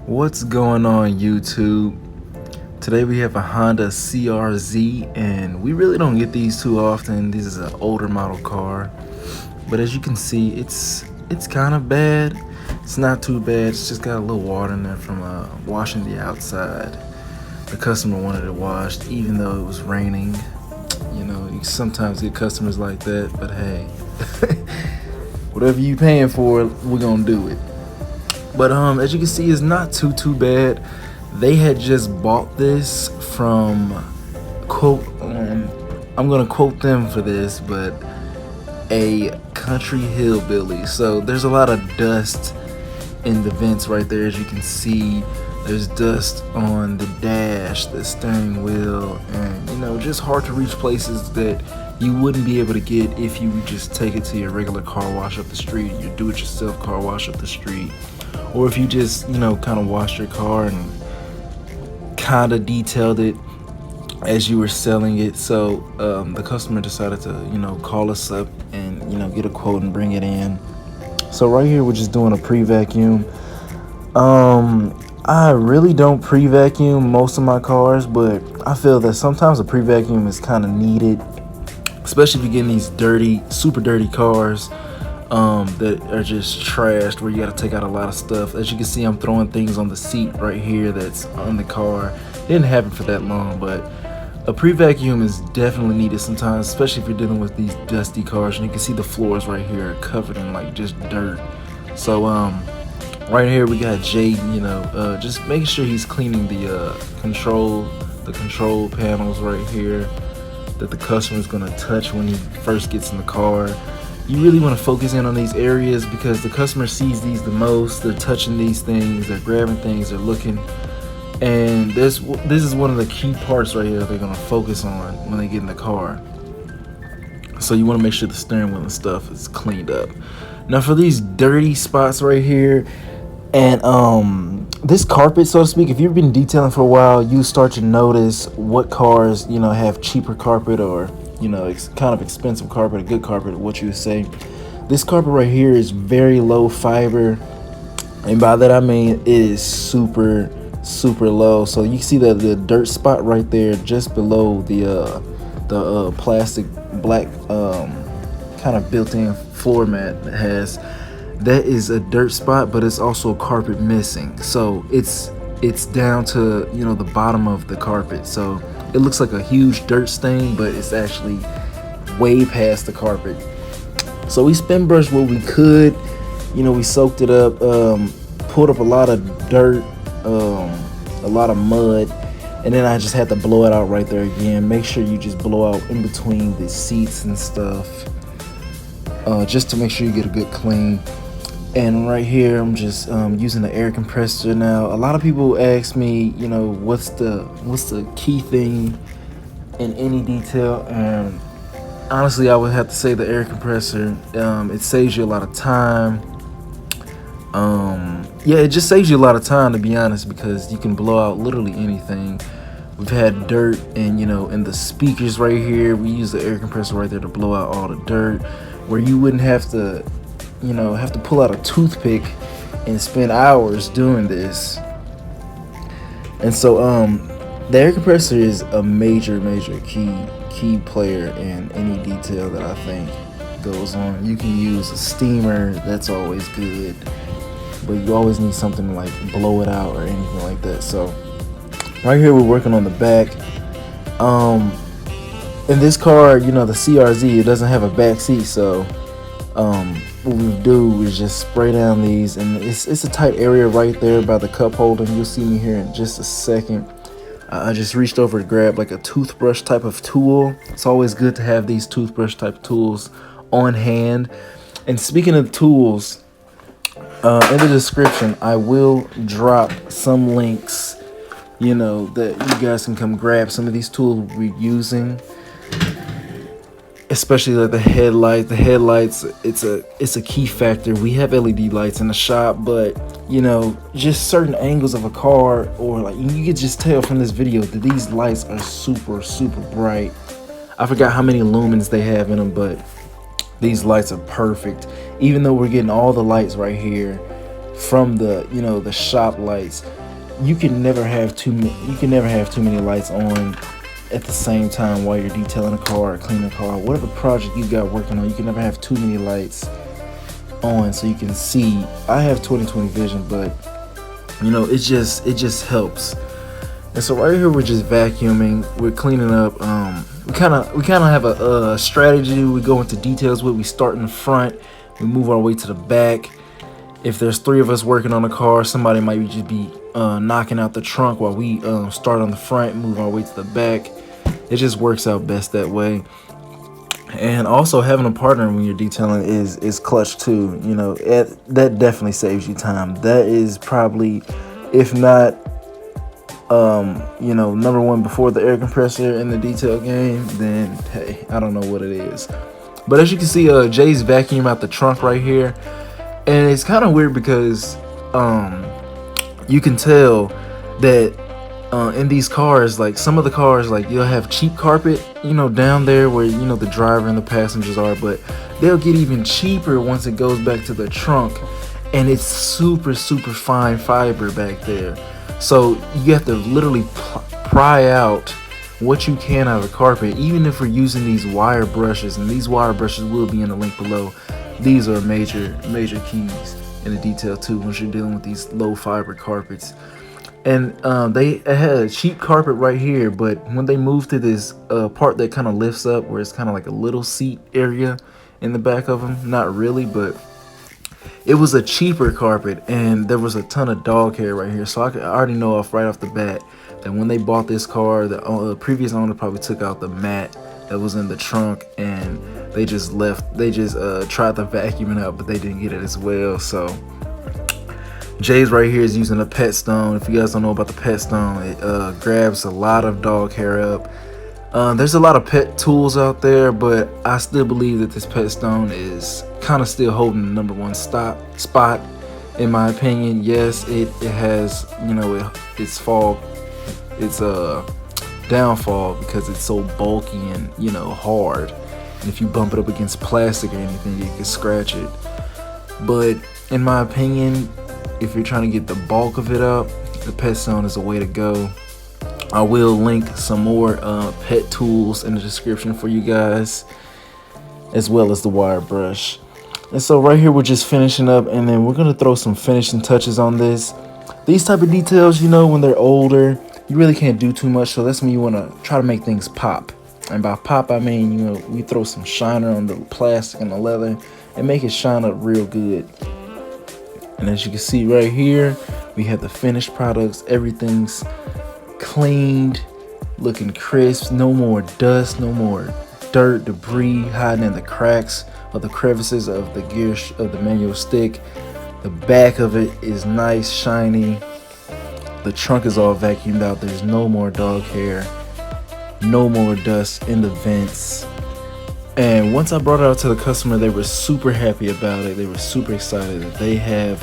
What's going on YouTube? Today we have a Honda CRZ and we really don't get these too often. This is an older model car, but as you can see it's kind of bad. It's not too bad, it's just got a little water in there from washing the outside. The customer wanted it washed even though it was raining. You know, you sometimes get customers like that, but hey, whatever you paying for, we're gonna do it. But as you can see, it's not too bad. They had just bought this from quote I'm gonna quote them for this, but a country hillbilly. So there's a lot of dust in the vents right there. As you can see, there's dust on the dash, the steering wheel, and you know, just hard to reach places that you wouldn't be able to get if you would just take it to your regular car wash up the street, your do-it-yourself car wash up the street, or if you just, you know, kind of washed your car and kind of detailed it as you were selling it. So the customer decided to, you know, call us up and, you know, get a quote and bring it in. So right here we're just doing a pre-vacuum. I really don't pre-vacuum most of my cars, but I feel that sometimes a pre-vacuum is kind of needed, especially if you're getting these dirty, super dirty cars that are just trashed, where you got to take out a lot of stuff. As you can see, I'm throwing things on the seat right here that's on the car. It didn't happen for that long, but a pre-vacuum is definitely needed sometimes, especially if you're dealing with these dusty cars. And you can see the floors right here are covered in like just dirt. So right here we got Jaden, you know, just making sure he's cleaning the control panels right here that the customer is going to touch when he first gets in the car. You really want to focus in on these areas because the customer sees these the most. They're touching these things, they're grabbing things, they're looking, and this is one of the key parts right here that they're going to focus on when they get in the car. So you want to make sure the steering wheel and stuff is cleaned up. Now for these dirty spots right here, and this carpet, so to speak, if you've been detailing for a while, you start to notice what cars, you know, have cheaper carpet, or you know, it's kind of expensive carpet, a good carpet, what you would say. This carpet right here is very low fiber, and by that I mean it is super low. So you see that the dirt spot right there just below the plastic black kind of built-in floor mat that has, that is a dirt spot, but it's also carpet missing. So it's down to, you know, the bottom of the carpet. So it looks like a huge dirt stain, but it's actually way past the carpet. So we spin brushed what we could, you know, we soaked it up, pulled up a lot of dirt, a lot of mud, and then I just had to blow it out right there again. Make sure you just blow out in between the seats and stuff, just to make sure you get a good clean. And right here I'm just using the air compressor. Now a lot of people ask me, you know, what's the key thing in any detail, and honestly I would have to say the air compressor. It saves you a lot of time. Yeah, it just saves you a lot of time, to be honest, because you can blow out literally anything. We've had dirt, and you know, in the speakers right here, we use the air compressor right there to blow out all the dirt, where you wouldn't have to, you know, have to pull out a toothpick and spend hours doing this. And so the air compressor is a major key player in any detail that I think goes on. You can use a steamer, that's always good, but you always need something to like blow it out or anything like that. So right here we're working on the back. In this car, you know, the CRZ, it doesn't have a back seat, so what we do is just spray down these, and it's a tight area right there by the cup holder. You'll see me here in just a second. I just reached over to grab like a toothbrush type of tool. It's always good to have these toothbrush type tools on hand. And speaking of tools, in the description I will drop some links, you know, that you guys can come grab some of these tools we're using. Especially like the headlights, it's a key factor. We have LED lights in the shop, but you know, just certain angles of a car, or like you can just tell from this video that these lights are super bright. I forgot how many lumens they have in them, but these lights are perfect. Even though we're getting all the lights right here, from the, you know, the shop lights. You can never have too many lights on at the same time while you're detailing a car or cleaning a car, whatever project you got working on. You can never have too many lights on so you can see. I have 20/20 vision, but you know, it just helps. And so right here we're just vacuuming, we're cleaning up. We kind of have a strategy. We go into details with. We start in the front, we move our way to the back. If there's 3 of us working on a car, somebody might just be knocking out the trunk while we start on the front, move our way to the back. It just works out best that way. And also having a partner when you're detailing is clutch too. You know, that definitely saves you time. That is probably, if not, you know, number one before the air compressor in the detail game, then hey, I don't know what it is. But as you can see, Jay's vacuum out the trunk right here, and it's kind of weird because you can tell that in these cars, like some of the cars, like you'll have cheap carpet, you know, down there where, you know, the driver and the passengers are, but they'll get even cheaper once it goes back to the trunk, and it's super fine fiber back there. So you have to literally pry out what you can out of the carpet, even if we're using these wire brushes, and these wire brushes will be in the link below. These are major keys in the detail too once you're dealing with these low fiber carpets. And they had a cheap carpet right here, but when they moved to this part that kind of lifts up, where it's kind of like a little seat area in the back of them, not really, but it was a cheaper carpet, and there was a ton of dog hair right here. So I already know right off the bat that when they bought this car, the previous owner probably took out the mat that was in the trunk, and they just tried to vacuum it out, but they didn't get it as well. So Jay's right here is using a pet stone. If you guys don't know about the pet stone, it grabs a lot of dog hair up. There's a lot of pet tools out there, but I still believe that this pet stone is kind of still holding the number one spot in my opinion. Yes, it has, you know, its downfall because it's so bulky and, you know, hard, and if you bump it up against plastic or anything, you can scratch it. But in my opinion, if you're trying to get the bulk of it up, the pet stone is a way to go. I will link some more pet tools in the description for you guys, as well as the wire brush. And so right here we're just finishing up, and then we're gonna throw some finishing touches on this. These type of details, you know, when they're older, you really can't do too much, so that's when you want to try to make things pop. And by pop, I mean, you know, we throw some shiner on the plastic and the leather and make it shine up real good. And as you can see right here, we have the finished products. Everything's cleaned, looking crisp. No more dust, no more dirt, debris hiding in the cracks or the crevices of the gear of the manual stick. The back of it is nice, shiny. The trunk is all vacuumed out. There's no more dog hair, no more dust in the vents. And once I brought it out to the customer, they were super happy about it. They were super excited that they have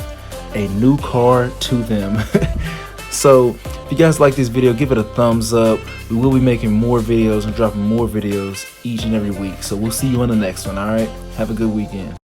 a new car to them. So if you guys like this video, give it a thumbs up. We will be making more videos and dropping more videos each and every week. So we'll see you on the next one. All right, have a good weekend.